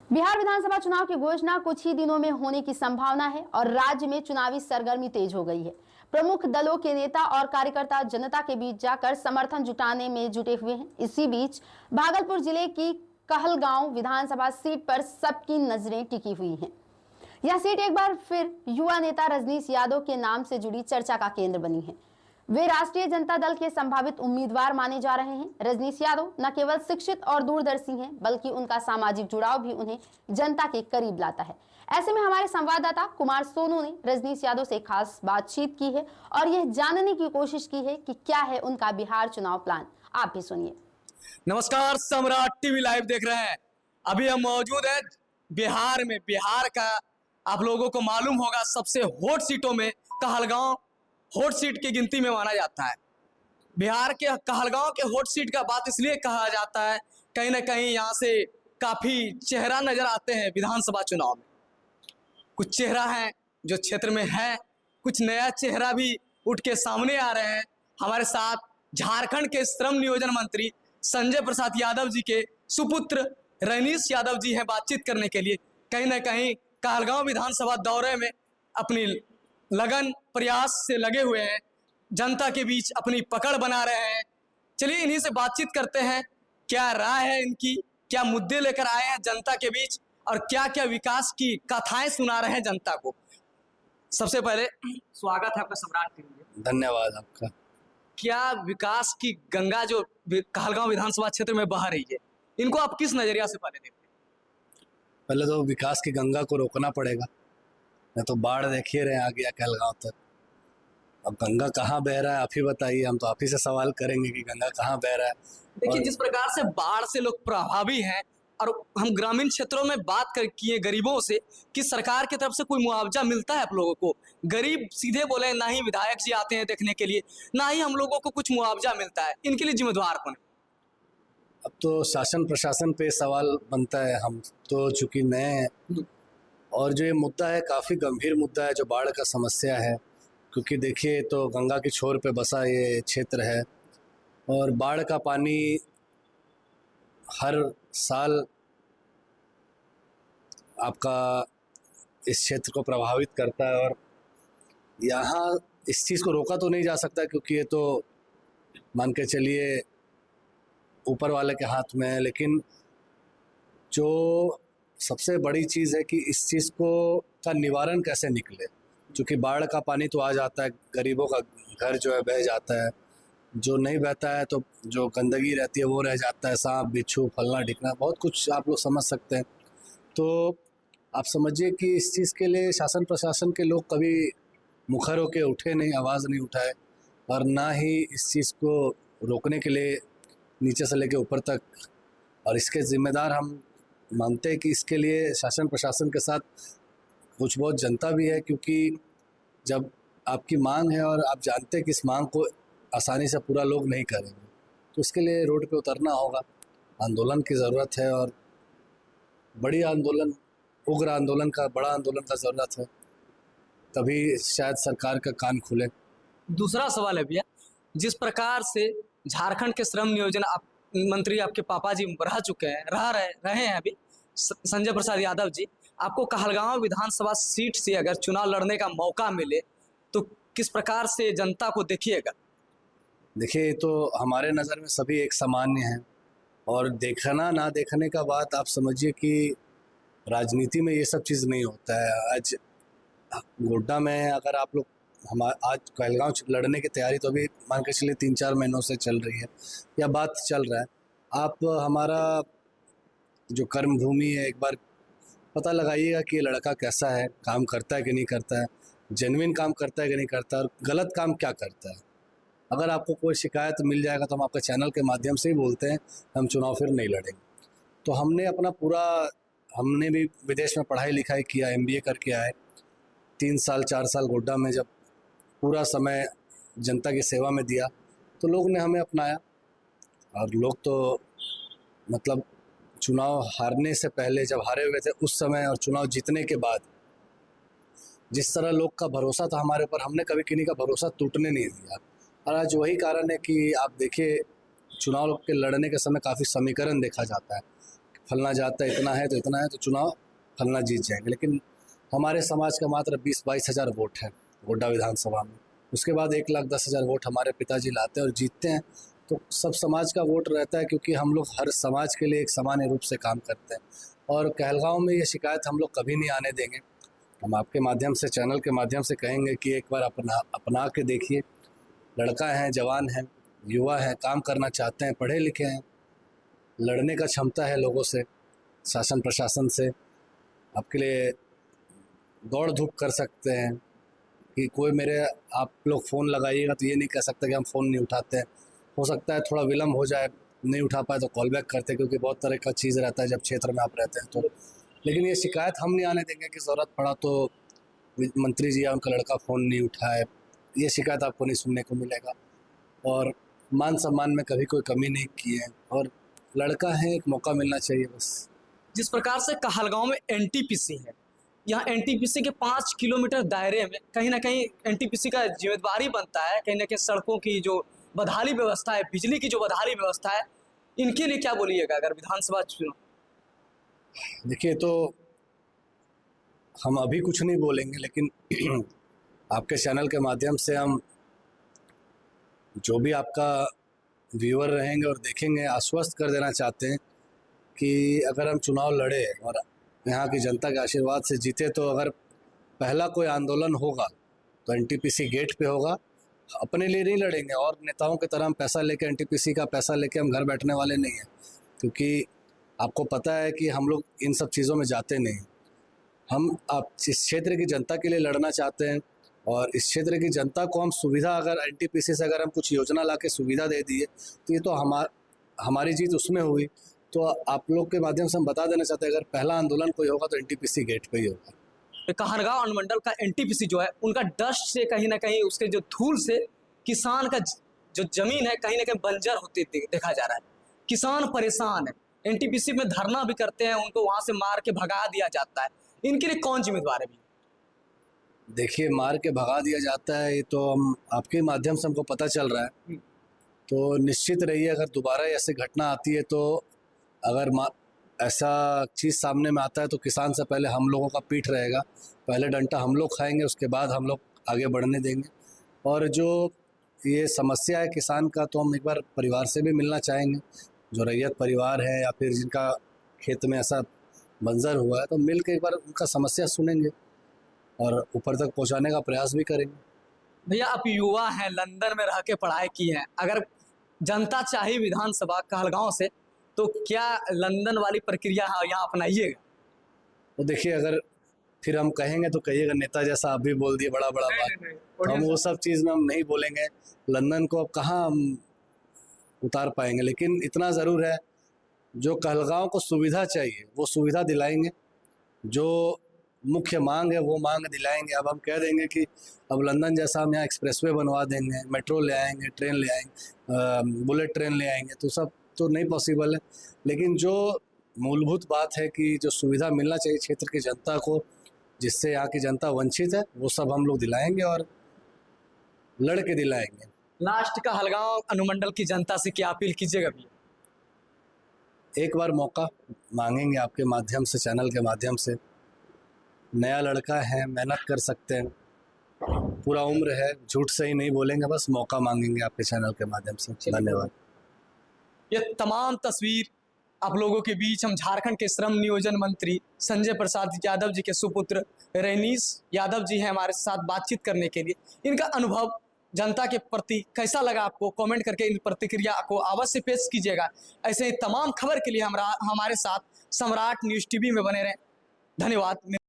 बिहार विधानसभा चुनाव की घोषणा कुछ ही दिनों में होने की संभावना है और राज्य में चुनावी सरगर्मी तेज हो गई है। प्रमुख दलों के नेता और कार्यकर्ता जनता के बीच जाकर समर्थन जुटाने में जुटे हुए हैं। इसी बीच भागलपुर जिले की कहलगांव विधानसभा सीट पर सबकी नजरें टिकी हुई हैं। यह सीट एक बार फिर युवा नेता रजनीश यादव के नाम से जुड़ी चर्चा का केंद्र बनी है। वे राष्ट्रीय जनता दल के संभावित उम्मीदवार माने जा रहे हैं। रजनीश यादव न केवल शिक्षित और दूरदर्शी हैं, बल्कि उनका सामाजिक जुड़ाव भी उन्हें जनता के करीब लाता है। ऐसे में हमारे संवाददाता कुमार सोनू ने रजनीश यादव से खास बातचीत की है और यह जानने की कोशिश की है कि क्या है उनका बिहार चुनाव प्लान। आप भी सुनिए। नमस्कार, सम्राट टीवी लाइव देख रहे हैं। अभी हम मौजूद हैं बिहार में। बिहार का आप लोगों को मालूम होगा सबसे हॉट सीटों में कहलगांव हॉट सीट की गिनती में माना जाता है। बिहार के कहलगांव के हॉट सीट का बात इसलिए कहा जाता है, कहीं ना कहीं यहाँ से काफ़ी चेहरा नज़र आते हैं विधानसभा चुनाव में। कुछ चेहरा हैं जो क्षेत्र में है, कुछ नया चेहरा भी उठ के सामने आ रहे हैं। हमारे साथ झारखंड के श्रम नियोजन मंत्री संजय प्रसाद यादव जी के सुपुत्र रजनीश यादव जी हैं बातचीत करने के लिए। कहीं ना कहीं कहलगांव विधानसभा दौरे में अपनी लगन प्रयास से लगे हुए हैं, जनता के बीच अपनी पकड़ बना रहे हैं। चलिए इन्हीं से बातचीत करते हैं, क्या राय है इनकी, क्या मुद्दे लेकर आए हैं जनता के बीच और क्या क्या विकास की कथाएं सुना रहे हैं जनता को। सबसे पहले स्वागत है आपका सम्राट टीवी में। धन्यवाद आपका। क्या विकास की गंगा जो कहलगांव विधानसभा क्षेत्र में बह रही है, इनको आप किस नजरिया से पहले देखते हैं? पहले तो विकास की गंगा को रोकना पड़ेगा, नहीं तो बाढ़ देखिए रहे आ गया कहलगांव तक। अब गंगा कहाँ बह रहा है आप ही बताइए, हम तो आप ही से सवाल करेंगे कि गंगा कहाँ बह रहा है। देखिए जिस प्रकार से बाढ़ से लोग प्रभावी हैं और हम ग्रामीण क्षेत्रों में बात कर किए गरीबों से कि सरकार की तरफ से कोई मुआवजा मिलता है आप लोगों को। गरीब सीधे बोले ना ही विधायक जी आते हैं देखने के लिए, ना ही हम लोगों को कुछ मुआवजा मिलता है। इनके लिए जिम्मेदार कौन है? अब तो शासन प्रशासन पे सवाल बनता है। हम तो चूंकि नए हैं और जो ये मुद्दा है काफ़ी गंभीर मुद्दा है, जो बाढ़ का समस्या है। क्योंकि देखिए तो गंगा की छोर पे बसा ये क्षेत्र है और बाढ़ का पानी हर साल आपका इस क्षेत्र को प्रभावित करता है। और यहाँ इस चीज़ को रोका तो नहीं जा सकता, क्योंकि ये तो मान के चलिए ऊपर वाले के हाथ में है। लेकिन जो सबसे बड़ी चीज़ है कि इस चीज़ को का निवारण कैसे निकले। क्योंकि बाढ़ का पानी तो आ जाता है, गरीबों का घर जो है बह जाता है, जो नहीं बहता है तो जो गंदगी रहती है वो रह जाता है, सांप बिच्छू फलना ढिकना बहुत कुछ आप लोग समझ सकते हैं। तो आप समझिए कि इस चीज़ के लिए शासन प्रशासन के लोग कभी मुखर होकर उठे नहीं, आवाज़ नहीं उठाए, और ना ही इस चीज़ को रोकने के लिए नीचे से लेकर ऊपर तक। और इसके ज़िम्मेदार हम मानते हैं कि इसके लिए शासन प्रशासन के साथ कुछ बहुत जनता भी है। क्योंकि जब आपकी मांग है और आप जानते हैं कि इस मांग को आसानी से पूरा लोग नहीं करेंगे, तो इसके लिए रोड पे उतरना होगा। आंदोलन की ज़रूरत है और बड़ी आंदोलन, उग्र आंदोलन का, बड़ा आंदोलन का ज़रूरत है, तभी शायद सरकार का कान खुले। दूसरा सवाल है भैया, जिस प्रकार से झारखंड के श्रम नियोजन मंत्री आपके पापा जी रहे हैं अभी संजय प्रसाद यादव जी, आपको कहलगांव विधानसभा सीट से अगर चुनाव लड़ने का मौका मिले तो किस प्रकार से जनता को देखिएगा? देखिए तो हमारे नज़र में सभी एक सामान्य हैं, और देखना ना देखने का बात आप समझिए कि राजनीति में ये सब चीज़ नहीं होता है। आज गोड्डा में अगर आप लोग आज कहलगांव लड़ने की तैयारी तो अभी मान के चलिए 3-4 महीनों से चल रही है या बात चल रहा है। आप हमारा जो कर्म भूमि है एक बार पता लगाइएगा कि ये लड़का कैसा है, काम करता है कि नहीं करता है, जेन्युइन काम करता है कि नहीं करता है, और गलत काम क्या करता है। अगर आपको कोई शिकायत मिल जाएगा तो हम आपके चैनल के माध्यम से ही बोलते हैं, हम चुनाव फिर नहीं लड़ेंगे। तो हमने भी विदेश में पढ़ाई लिखाई किया, MBA करके आए, 3 साल 4 साल गोड्डा में जब पूरा समय जनता की सेवा में दिया तो लोग ने हमें अपनाया। और लोग तो मतलब चुनाव हारने से पहले जब हारे हुए थे उस समय और चुनाव जीतने के बाद जिस तरह लोग का भरोसा था हमारे ऊपर, हमने कभी किसी का भरोसा टूटने नहीं दिया। और आज वही कारण है कि आप देखिए चुनाव के लड़ने के समय काफ़ी समीकरण देखा जाता है। फलना जाता है, इतना है तो चुनाव फलना जीत जाएंगे। लेकिन हमारे समाज का मात्र 20-22 हज़ार वोट है गोड्डा विधानसभा में। उसके बाद 1,10,000 वोट हमारे पिताजी लाते हैं और जीतते हैं। तो सब समाज का वोट रहता है, क्योंकि हम लोग हर समाज के लिए एक सामान्य रूप से काम करते हैं। और कहलगांव में ये शिकायत हम लोग कभी नहीं आने देंगे। हम आपके माध्यम से, चैनल के माध्यम से कहेंगे कि एक बार अपना के देखिए। लड़का है, जवान है, युवा है, काम करना चाहते हैं, पढ़े लिखे हैं, लड़ने का क्षमता है लोगों से, शासन प्रशासन से। आपके लिए दौड़ धूप कर सकते हैं कि कोई मेरे आप लोग फ़ोन लगाइएगा तो ये नहीं कह सकता कि हम फ़ोन नहीं उठाते हैं। हो सकता है थोड़ा विलम्ब हो जाए, नहीं उठा पाए तो कॉल बैक करते हैं, क्योंकि बहुत तरह का चीज़ रहता है जब क्षेत्र में आप रहते हैं तो। लेकिन ये शिकायत हम नहीं आने देंगे कि ज़रूरत पड़ा तो मंत्री जी या उनका लड़का फ़ोन नहीं उठाए। ये शिकायत आपको नहीं सुनने को मिलेगा। और मान सम्मान में कभी कोई कमी नहीं की है, और लड़का है, एक मौका मिलना चाहिए बस। जिस प्रकार से कहलगांव में एनटीपीसी है, यहाँ एनटीपीसी के 5 किलोमीटर दायरे में कहीं ना कहीं एनटीपीसी का जिम्मेदारी बनता है, कहीं ना कहीं सड़कों की जो बदहाली व्यवस्था है, बिजली की जो बदहाली व्यवस्था है, इनके लिए क्या बोलिएगा अगर विधानसभा चुनाव? देखिए, तो हम अभी कुछ नहीं बोलेंगे, लेकिन आपके चैनल के माध्यम से हम जो भी आपका व्यूअर रहेंगे और देखेंगे, आश्वस्त कर देना चाहते हैं कि अगर हम चुनाव लड़े और यहाँ की जनता के आशीर्वाद से जीते, तो अगर पहला कोई आंदोलन होगा तो एनटीपीसी गेट पे होगा। अपने लिए नहीं लड़ेंगे, और नेताओं की तरह हम पैसा लेके, एनटीपीसी का पैसा लेके हम घर बैठने वाले नहीं हैं, क्योंकि आपको पता है कि हम लोग इन सब चीज़ों में जाते नहीं। हम आप इस क्षेत्र की जनता के लिए लड़ना चाहते हैं, और इस क्षेत्र की जनता को हम सुविधा, अगर एनटीपीसी से अगर हम कुछ योजना ला के सुविधा दे दिए तो ये तो हमारी जीत उसमें हुई। तो आप लोग के माध्यम से हम बता देना चाहते हैं, अगर पहला आंदोलन कोई होगा तो एनटीपीसी गेट पे ही होगा। कहलगांव अनुमंडल का एनटीपीसी जो है, उनका डस्ट से कहीं ना कहीं, उसके जो धूल से किसान का जो जमीन है कहीं ना कहीं बंजर होती देखा जा रहा है। किसान परेशान है, एनटीपीसी में धरना भी करते हैं, उनको वहां से मार के भगा दिया जाता है। इनके लिए कौन जिम्मेदार है? देखिए, मार के भगा दिया जाता है, ये तो हम आपके माध्यम से हमको पता चल रहा है। तो निश्चित रहिए, अगर दोबारा ऐसी घटना आती है, तो अगर ऐसा चीज़ सामने में आता है तो किसान से पहले हम लोगों का पीठ रहेगा। पहले डंडा हम लोग खाएंगे, उसके बाद हम लोग आगे बढ़ने देंगे। और जो ये समस्या है किसान का, तो हम एक बार परिवार से भी मिलना चाहेंगे, जो रैयत परिवार है या फिर जिनका खेत में ऐसा मंजर हुआ है, तो मिल के एक बार उनका समस्या सुनेंगे और ऊपर तक पहुंचाने का प्रयास भी करेंगे। भैया, आप युवा हैं, लंदन में रह के पढ़ाई की है, अगर जनता चाहे विधानसभा कहलगांव से, तो क्या लंदन वाली प्रक्रिया यहाँ अपनाइएगा? तो देखिए, अगर फिर हम कहेंगे तो कहिएगा नेता जैसा आप भी बोल दिए बड़ा बड़ा बात। तो हम वो सब चीज़ में हम नहीं बोलेंगे। लंदन को अब कहाँ हम उतार पाएंगे, लेकिन इतना ज़रूर है, जो कहलगांव को सुविधा चाहिए वो सुविधा दिलाएंगे, जो मुख्य मांग है वो मांग दिलाएंगे। अब हम कह देंगे कि अब लंदन जैसा हम यहाँ एक्सप्रेसवे बनवा देंगे, मेट्रो ले आएंगे, ट्रेन ले आएंगे, बुलेट ट्रेन ले आएंगे, तो सब तो नहीं पॉसिबल है। लेकिन जो मूलभूत बात है कि जो सुविधा मिलना चाहिए क्षेत्र की जनता को, जिससे यहाँ की जनता वंचित है, वो सब हम लोग दिलाएंगे और लड़ के दिलाएंगे। लास्ट कहलगांव अनुमंडल की जनता से क्या अपील कीजिएगा भैया? एक बार मौका मांगेंगे आपके माध्यम से, चैनल के माध्यम से। नया लड़का है, मेहनत कर सकते हैं, पूरा उम्र है, झूठ से ही नहीं बोलेंगे, बस मौका मांगेंगे आपके चैनल के माध्यम से। धन्यवाद। ये तमाम तस्वीर आप लोगों के बीच हम झारखंड के श्रम नियोजन मंत्री संजय प्रसाद यादव जी के सुपुत्र रैनीश यादव जी हैं हमारे साथ बातचीत करने के लिए। इनका अनुभव जनता के प्रति कैसा लगा आपको, कमेंट करके इन प्रतिक्रिया को अवश्य पेश कीजिएगा। ऐसे ही तमाम खबर के लिए हमारे साथ सम्राट न्यूज़ टीवी में बने रहें। धन्यवाद।